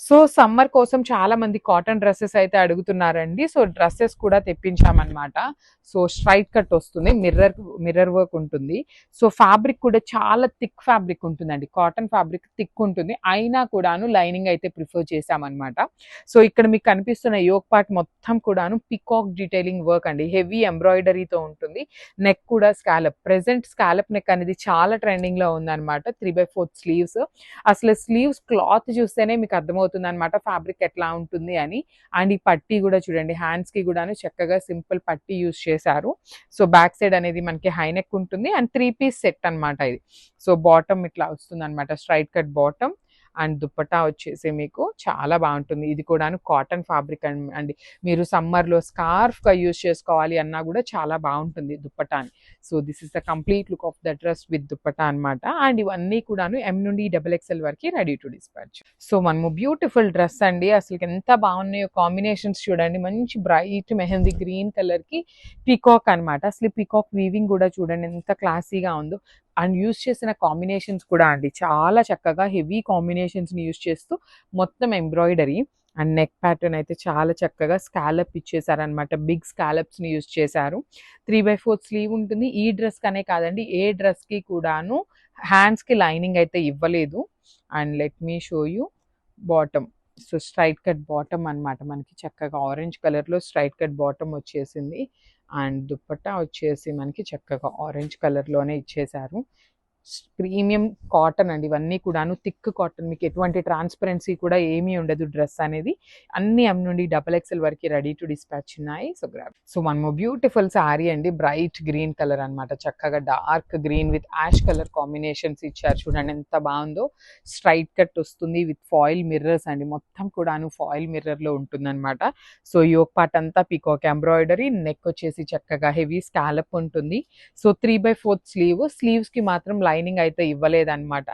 So summer కోసం చాలా మంది కాటన్ డ్రెస్సెస్ అయితే అడుగుతున్నారండి. సో డ్రెస్సెస్ కూడా తెప్పించామన్నమాట. సో స్ట్రైట్ కట్ వస్తుంది, మిర్రర్ వర్క్ ఉంటుంది. సో ఫ్యాబ్రిక్ కూడా చాలా థిక్ ఫ్యాబ్రిక్ ఉంటుందండి. కాటన్ ఫ్యాబ్రిక్ థిక్ ఉంటుంది, అయినా కూడాను లైనింగ్ అయితే ప్రిఫర్ చేశామన్నమాట. సో ఇక్కడ మీకు కనిపిస్తున్న యోక్ పార్ట్ మొత్తం కూడాను పికాక్ డీటెయిలింగ్ వర్క్ అండి. హెవీ ఎంబ్రాయిడరీతో ఉంటుంది. నెక్ కూడా స్కాలప్, ప్రెసెంట్ స్కాలప్ నెక్ అనేది చాలా ట్రెండింగ్ లో ఉందన్నమాట. 3/4 స్లీవ్స్. అసలు స్లీవ్స్ క్లాత్ చూస్తేనే మీకు అర్థమవుతుంది అనమాట ఫ్యాబ్రిక్ ఎట్లా ఉంటుంది అని. అండ్ ఈ పట్టీ కూడా చూడండి, హ్యాండ్స్ కి కూడాను చక్కగా సింపుల్ పట్టీ యూస్ చేశారు. సో బ్యాక్ సైడ్ అనేది మనకి హై నెక్ ఉంటుంది అండ్ 3 పీస్ సెట్ అనమాట ఇది. సో బాటమ్ ఇట్లా వస్తుంది అనమాట, straight cut bottom. And dupatta వచ్చేసి మీకు చాలా బాగుంటుంది. ఇది కూడాను కాటన్ ఫ్యాబ్రిక్ అండి. మీరు సమ్మర్లో స్కార్ఫ్గా యూజ్ చేసుకోవాలి అన్నా కూడా చాలా బాగుంటుంది దుప్పటాని. So this is the complete look of the dress with dupatta అనమాట. అండ్ ఇవన్నీ కూడాను ఎం నుండి XXL వరకు రెడీ టు డిస్పాచ్. సో మనము బ్యూటిఫుల్ డ్రెస్ అండి. అసలు ఎంత బాగున్నాయో కాంబినేషన్స్ చూడండి. మంచి బ్రైట్ మెహందీ గ్రీన్ కలర్ కి పీకాక్ అనమాట. అసలు పీకాక్ వీవింగ్ కూడా చూడండి ఎంత క్లాసీగా ఉందో. అండ్ యూస్ చేసిన కాంబినేషన్స్ కూడా అండి చాలా చక్కగా హెవీ కాంబినేషన్స్ని యూస్ చేస్తూ మొత్తం ఎంబ్రాయిడరీ. అండ్ నెక్ ప్యాటర్న్ అయితే చాలా చక్కగా స్కాలప్ ఇచ్చేసారనమాట. బిగ్ స్కాలప్స్ని యూస్ చేశారు. 3/4 స్లీవ్ ఉంటుంది. ఈ డ్రెస్ కనే కాదండి, ఏ డ్రెస్కి కూడాను హ్యాండ్స్కి లైనింగ్ అయితే ఇవ్వలేదు. And let me show you bottom. So straight cut bottom అనమాట. మనకి చక్కగా ఆరెంజ్ కలర్లో స్ట్రైట్ కట్ బాటమ్ వచ్చేసింది. అండ్ దుప్పట్టా వచ్చేసి మనకి చక్కగా ఆరెంజ్ కలర్లోనే ఇచ్చేశారు. ప్రీమియం కాటన్ అండి. ఇవన్నీ కూడాను థిక్ కాటన్, మీకు ఎటువంటి ట్రాన్స్పరెన్సీ కూడా ఏమీ ఉండదు. డ్రెస్ అనేది అన్ని ఎం నుండి XXL వరకు రెడీ టు డిస్పాచ్ ఉన్నాయి. So grab. సో మనము బ్యూటిఫుల్ శారీ అండి, బ్రైట్ గ్రీన్ కలర్ అనమాట. చక్కగా dark green with ash colour combinations ఇచ్చారు. చూడండి ఎంత బాగుందో. స్ట్రైట్ కట్ వస్తుంది విత్ ఫాయిల్ మిర్రర్స్ అండి. మొత్తం కూడాను ఫాయిల్ మిర్రర్ లో ఉంటుందన్నమాట. సో యోక్ పార్ట్ అంతా పీకాక్ ఎంబ్రాయిడరీ, నెక్ వచ్చేసి చక్కగా హెవీ స్కాలప్ ఉంటుంది. సో 3/4 స్లీవ్స్ కి మాత్రం లైనింగ్ అయితే ఇవ్వలేదన్నమాట.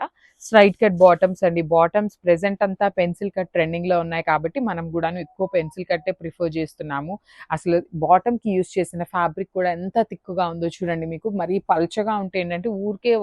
స్ట్రైట్ కట్ బాటమ్స్ అండి. బాటమ్స్ ప్రెసెంట్ అంతా పెన్సిల్ కట్ ట్రెండింగ్ లో ఉన్నాయి కాబట్టి మనం కూడా ఎక్కువ పెన్సిల్ కట్టే ప్రిఫర్ చేస్తున్నాము. అసలు బాటమ్ కి యూస్ చేసిన ఫ్యాబ్రిక్ కూడా ఎంత థిక్గా ఉందో చూడండి. మీకు మరీ పల్చగా ఉంటే ఏంటంటే ఊరికే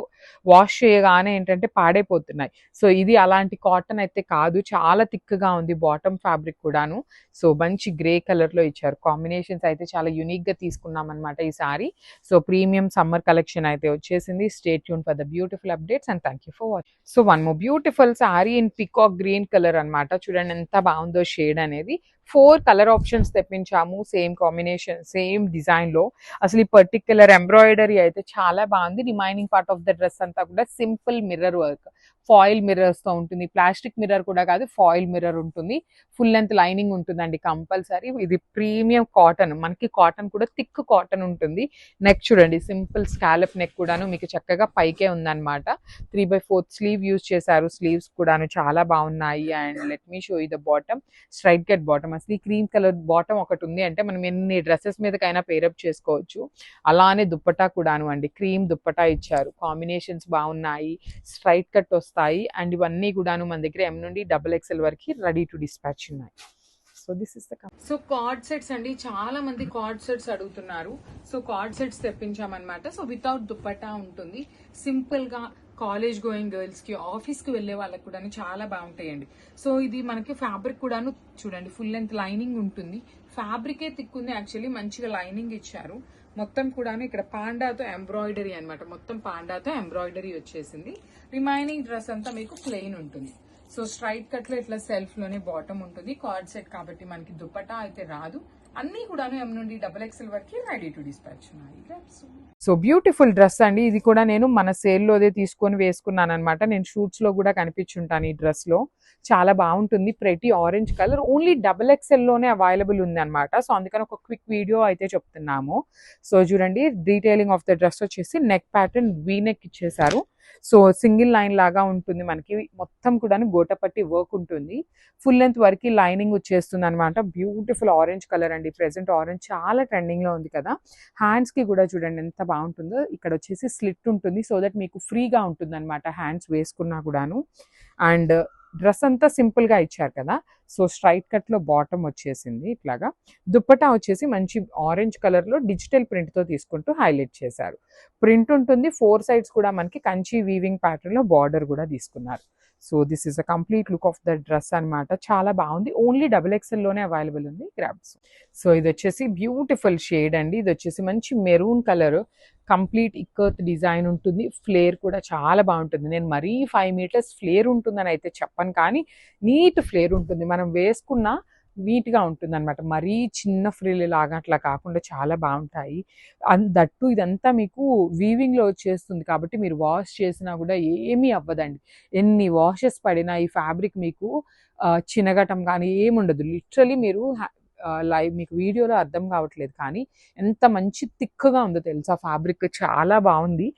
వాష్ చేయగానే ఏంటంటే పాడైపోతున్నాయి. సో ఇది అలాంటి కాటన్ అయితే కాదు, చాలా థిక్గా ఉంది బాటమ్ ఫ్యాబ్రిక్ కూడాను. సో మంచి గ్రే కలర్ లో ఇచ్చారు. కాంబినేషన్స్ అయితే చాలా యూనిక్ గా తీసుకున్నాం అనమాట ఈ sari. So premium summer collection అయితే వచ్చేసింది. Stay tune for the beautiful updates and thank you for watching. So one more beautiful sari in peacock green colour అనమాట. చూడండి ఎంత బాగుందో షేడ్ అనేది. 4 కలర్ ఆప్షన్స్ తెప్పించాము, సేమ్ కాంబినేషన్ సేమ్ డిజైన్ లో. అసలు ఈ పర్టిక్యులర్ ఎంబ్రాయిడరీ అయితే చాలా బాగుంది. Remaining part of the dress అంతా కూడా simple mirror work, foil mirrors తో ఉంటుంది. ప్లాస్టిక్ మిర్రర్ కూడా కాదు, ఫాయిల్ మిర్రర్ ఉంటుంది. ఫుల్ లెంత్ లైనింగ్ ఉంటుందండి కంపల్సరీ. ఇది ప్రీమియం కాటన్, మనకి కాటన్ కూడా థిక్ కాటన్ ఉంటుంది. నెక్ చూడండి, సింపుల్ స్కాలప్ నెక్ కూడాను మీకు చక్కగా పైకే ఉందన్నమాట. 3/4 స్లీవ్ యూజ్ చేశారు. స్లీవ్స్ కూడాను చాలా బాగున్నాయి. And let me show you the bottom. Straight cut bottom. అసలు ఈ క్రీమ్ కలర్ బాటమ్ ఒకటి ఉంది అంటే మనం ఎన్ని డ్రెస్సెస్ మీదకైనా పేరప్ చేసుకోవచ్చు. అలానే దుప్పటా కూడాను అండి, క్రీమ్ దుప్పటా ఇచ్చారు. కాంబినేషన్స్ బాగున్నాయి, స్ట్రైట్ కట్ వస్తాయి. అండ్ ఇవన్నీ కూడాను మన దగ్గర ఎం నుండి XXL వరకు రెడీ టు డిస్పాచ్ ఉన్నాయి. So this is the so coord sets అండి. చాలా మంది కార్డ్ సెట్స్ అడుగుతున్నారు. సో కార్డ్ సెట్స్ తెప్పించామన్నమాట. సో వితౌట్ దుప్పటా ఉంటుంది. సింపుల్ గా కాలేజ్ గోయింగ్ గర్ల్స్ కి, ఆఫీస్ కి వెళ్లే వాళ్ళకి కూడా చాలా బాగుంటాయండి. సో ఇది మనకి ఫ్యాబ్రిక్ కూడాను చూడండి, ఫుల్ లెంత్ లైనింగ్ ఉంటుంది. ఫ్యాబ్రికే తిక్కుంది, యాక్చువల్లీ మంచిగా లైనింగ్ ఇచ్చారు. మొత్తం కూడాను ఇక్కడ పాండాతో ఎంబ్రాయిడరీ అనమాట. మొత్తం పాండాతో ఎంబ్రాయిడరీ వచ్చేసింది. రిమైనింగ్ డ్రెస్ అంతా మీకు ప్లెయిన్ ఉంటుంది. సో స్ట్రైట్ కట్ లో ఇట్లా సెల్ఫ్ లోనే బాటమ్ ఉంటుంది. కార్డ్ సెట్ కాబట్టి మనకి దుప్పటా అయితే రాదు. అన్ని కూడాను ఎం నుండి XXL వరకు రెడీ టు డిస్పాచ్ ఉన్నాయి. సో బ్యూటిఫుల్ డ్రెస్ అండి. ఇది కూడా నేను మన సేల్లోదే తీసుకొని వేసుకున్నాను అనమాట. నేను షూట్స్ లో కూడా కనిపించుంటాను ఈ డ్రెస్ లో. చాలా బాగుంటుంది. ప్రతి ఆరెంజ్ కలర్ ఓన్లీ XXL లోనే అవైలబుల్ ఉంది అనమాట. సో అందుకని ఒక క్విక్ వీడియో అయితే చెప్తున్నాము. సో చూడండి, డీటెయిలింగ్ ఆఫ్ ద డ్రెస్ వచ్చేసి నెక్ ప్యాటర్న్ వీ నెక్ ఇచ్చేసారు. సో సింగిల్ లైన్ లాగా ఉంటుంది మనకి. మొత్తం కూడా గోటపట్టి వర్క్ ఉంటుంది. ఫుల్ లెంత్ వరకు లైనింగ్ వచ్చేస్తుంది అనమాట. బ్యూటిఫుల్ ఆరెంజ్ కలర్ అండి. ప్రెసెంట్ ఆరెంజ్ చాలా ట్రెండింగ్ లో ఉంది కదా. హ్యాండ్స్ కి కూడా చూడండి ఎంత బాగుంటుందో. ఇక్కడ వచ్చేసి స్లిట్ ఉంటుంది, సో దట్ మీకు ఫ్రీగా ఉంటుంది అనమాట హ్యాండ్స్ వేసుకున్నా కూడాను. అండ్ డ్రెస్ అంతా సింపుల్ గా ఇచ్చారు కదా. సో స్ట్రైట్ కట్ లో బాటమ్ వచ్చేసింది ఇట్లాగా. దుప్పటా వచ్చేసి మంచి ఆరెంజ్ కలర్ లో డిజిటల్ ప్రింట్ తో తీసుకుంటూ హైలైట్ చేశారు. ప్రింట్ ఉంటుంది. 4 సైడ్స్ కూడా మనకి కంచి వీవింగ్ ప్యాటర్న్ లో బార్డర్ కూడా తీసుకున్నారు. So this is a complete look of the dress అనమాట. చాలా బాగుంది. ఓన్లీ XXL లోనే అవైలబుల్ ఉంది. గ్రాబ్స్. సో ఇది వచ్చేసి బ్యూటిఫుల్ షేడ్ అండి. ఇది వచ్చేసి మంచి maroon colour, complete ikat design ఉంటుంది. ఫ్లేర్ కూడా చాలా బాగుంటుంది. నేను మరీ 5 మీటర్స్ ఫ్లేర్ ఉంటుందని అయితే చెప్పను, కానీ నీట్ ఫ్లేర్ ఉంటుంది. మనం వేసుకున్న నీట్గా ఉంటుంది అనమాట. మరీ చిన్న ఫ్రిల్ లాగా అట్లా కాకుండా చాలా బాగుంటాయి. దట్టు ఇదంతా మీకు వీవింగ్లో వచ్చేస్తుంది కాబట్టి మీరు వాష్ చేసినా కూడా ఏమీ అవ్వదండి. ఎన్ని వాషెస్ పడినా ఈ ఫ్యాబ్రిక్ మీకు చినగటం కానీ ఏముండదు. లిటరలీ మీరు లైవ్ మీకు వీడియోలో అర్థం కావట్లేదు, కానీ ఎంత మంచి థిక్గా ఉందో తెలుసా. ఫ్యాబ్రిక్ చాలా బాగుంది.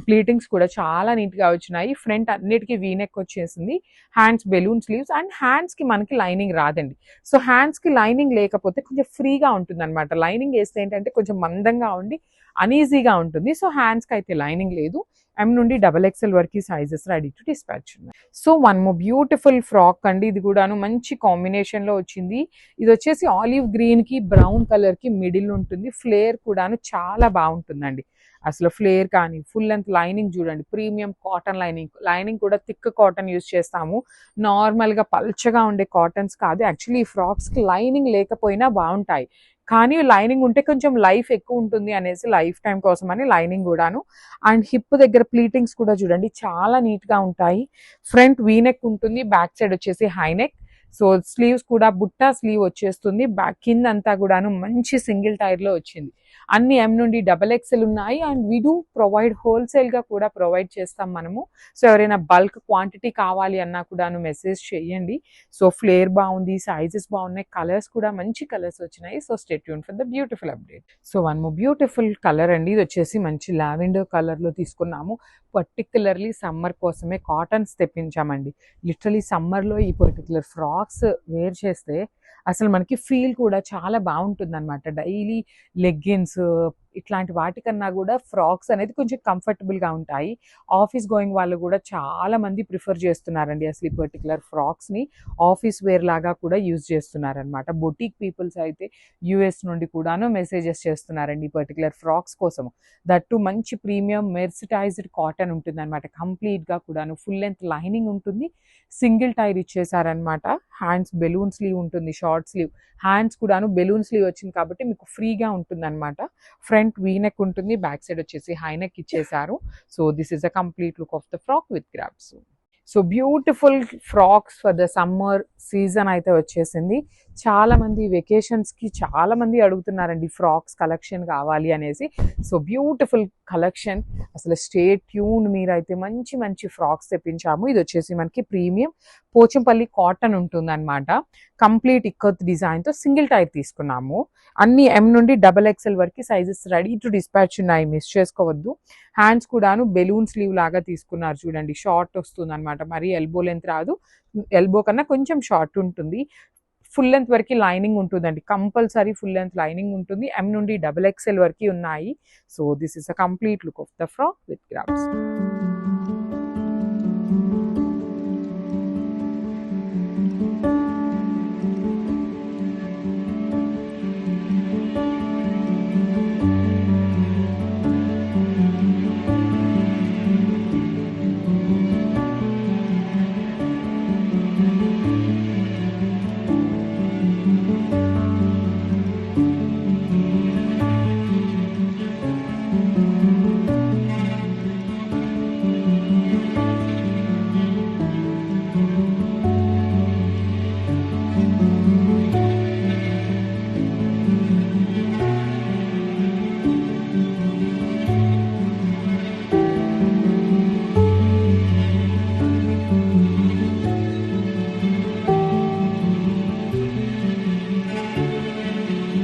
ప్లీటింగ్స్ కూడా చాలా నీట్గా వచ్చినాయి. ఫ్రంట్ అన్నిటికీ వీనెక్ వచ్చేసింది. హ్యాండ్స్ బెలూన్ స్లీవ్స్, అండ్ హ్యాండ్స్కి మనకి లైనింగ్ రాదండి. సో హ్యాండ్స్కి లైనింగ్ లేకపోతే కొంచెం ఫ్రీగా ఉంటుంది అనమాట. లైనింగ్ వేస్తే ఏంటంటే కొంచెం మందంగా ఉండి అనీజీగా ఉంటుంది. సో హ్యాండ్స్కి అయితే లైనింగ్ లేదు. M నుండి XXL వరకు సైజెస్ రెడీ టు డిస్పాచ్ ఉన్నాయి. So one more beautiful frock అండి. ఇది కూడాను మంచి కాంబినేషన్లో వచ్చింది. ఇది వచ్చేసి ఆలివ్ గ్రీన్కి బ్రౌన్ కలర్కి మిడిల్ ఉంటుంది. ఫ్లేర్ కూడాను చాలా బాగుంటుందండి. అసలు ఫ్లేర్ కానీ ఫుల్ లెంత్ లైనింగ్ చూడండి. ప్రీమియం కాటన్ లైనింగ్ కూడా థిక్ కాటన్ యూజ్ చేస్తాము. నార్మల్గా పల్చగా ఉండే కాటన్స్ కాదు. యాక్చువల్లీ ఈ ఫ్రాక్స్కి లైనింగ్ లేకపోయినా బాగుంటాయి, కానీ లైనింగ్ ఉంటే కొంచెం లైఫ్ ఎక్కువ ఉంటుంది అనేసి లైఫ్ టైం కోసం అని లైనింగ్ కూడాను. అండ్ హిప్ దగ్గర ప్లీటింగ్స్ కూడా చూడండి చాలా నీట్గా ఉంటాయి. ఫ్రంట్ వీనెక్ ఉంటుంది, బ్యాక్ సైడ్ వచ్చేసి హైనెక్. సో స్లీవ్స్ కూడా బుట్టా స్లీవ్ వచ్చేస్తుంది. బ్యాక్ కింద అంతా కూడాను మంచి సింగిల్ టైర్లో వచ్చింది. అన్ని M నుండి XXL ఉన్నాయి. అండ్ వీ డూ ప్రొవైడ్ హోల్సేల్గా కూడా ప్రొవైడ్ చేస్తాం మనము. సో ఎవరైనా బల్క్ క్వాంటిటీ కావాలి అన్నా కూడాను మెసేజ్ చేయండి. సో ఫ్లేర్ బాగుంది, సైజెస్ బాగున్నాయి, కలర్స్ కూడా మంచి కలర్స్ వచ్చినాయి. So stay tune for the beautiful update. So one more beautiful colour అండి. ఇది వచ్చేసి మంచి లావెండర్ కలర్లో తీసుకున్నాము. పర్టికులర్లీ సమ్మర్ కోసమే కాటన్స్ తెప్పించామండి. లిటరలీ సమ్మర్లో ఈ పర్టికులర్ ఫ్రాక్స్ వేర్ చేస్తే అసలు మనకి ఫీల్ కూడా చాలా బాగుంటుంది అనమాట. డైలీ లెగ్గిన్స్ ఇట్లాంటి వాటికన్నా కూడా ఫ్రాక్స్ అనేది కొంచెం కంఫర్టబుల్గా ఉంటాయి. ఆఫీస్ గోయింగ్ వాళ్ళు కూడా చాలా మంది ప్రిఫర్ చేస్తున్నారండి అసలు ఈ పర్టికులర్ ఫ్రాక్స్ని. ఆఫీస్ వేర్ లాగా కూడా యూజ్ చేస్తున్నారనమాట. బొటీక్ పీపుల్స్ అయితే US నుండి కూడాను మెసేజెస్ చేస్తున్నారండి ఈ పర్టికులర్ ఫ్రాక్స్ కోసము. దట్టు మంచి ప్రీమియం మెర్సిటైజ్డ్ కాటన్ ఉంటుంది అనమాట. కంప్లీట్గా కూడాను ఫుల్ లెంత్ లైనింగ్ ఉంటుంది. సింగిల్ టైర్ ఇచ్చేసారనమాట. హ్యాండ్స్ బెలూన్ స్లీవ్ ఉంటుంది, షార్ట్ స్లీవ్. హ్యాండ్స్ కూడాను బెలూన్ స్లీవ్ వచ్చింది కాబట్టి మీకు ఫ్రీగా ఉంటుంది అనమాట. ఫ్రంట్ వీనెక్ ఉంటుంది, బ్యాక్ సైడ్ వచ్చేసి హైనెక్ ఇచ్చేసారు. So this is a complete look of the frock with grabs. So beautiful frocks for the summer season అయితే వచ్చేసింది. చాలా మంది వెకేషన్స్కి చాలా మంది అడుగుతున్నారండి ఫ్రాక్స్ కలెక్షన్ కావాలి అనేసి. So beautiful collection. అసలు స్టే ట్యూన్. మీరైతే మంచి మంచి ఫ్రాక్స్ తెప్పించాము. ఇది వచ్చేసి మనకి ప్రీమియం పోచంపల్లి కాటన్ ఉంటుంది అనమాట. కంప్లీట్ ఇక్కత్ డిజైన్తో సింగిల్ టైర్ తీసుకున్నాము. అన్ని M నుండి XXL వరకు సైజెస్ రెడీ టు డిస్పాచ్ ఉన్నాయి, మిస్ చేసుకోవద్దు. హ్యాండ్స్ కూడాను బెలూన్ స్లీవ్ లాగా తీసుకున్నారు చూడండి. షార్ట్ వస్తుంది అనమాట, మరి ఎల్బో లెంత్ రాదు. ఎల్బో కన్నా కొంచెం షార్ట్ ఉంటుంది. ఫుల్ లెంత్ వరకు లైనింగ్ ఉంటుందండి. కంపల్సరీ ఫుల్ లెంత్ లైనింగ్ ఉంటుంది. M నుండి XXL వరకు ఉన్నాయి. So this is a complete look of the frock with grabs.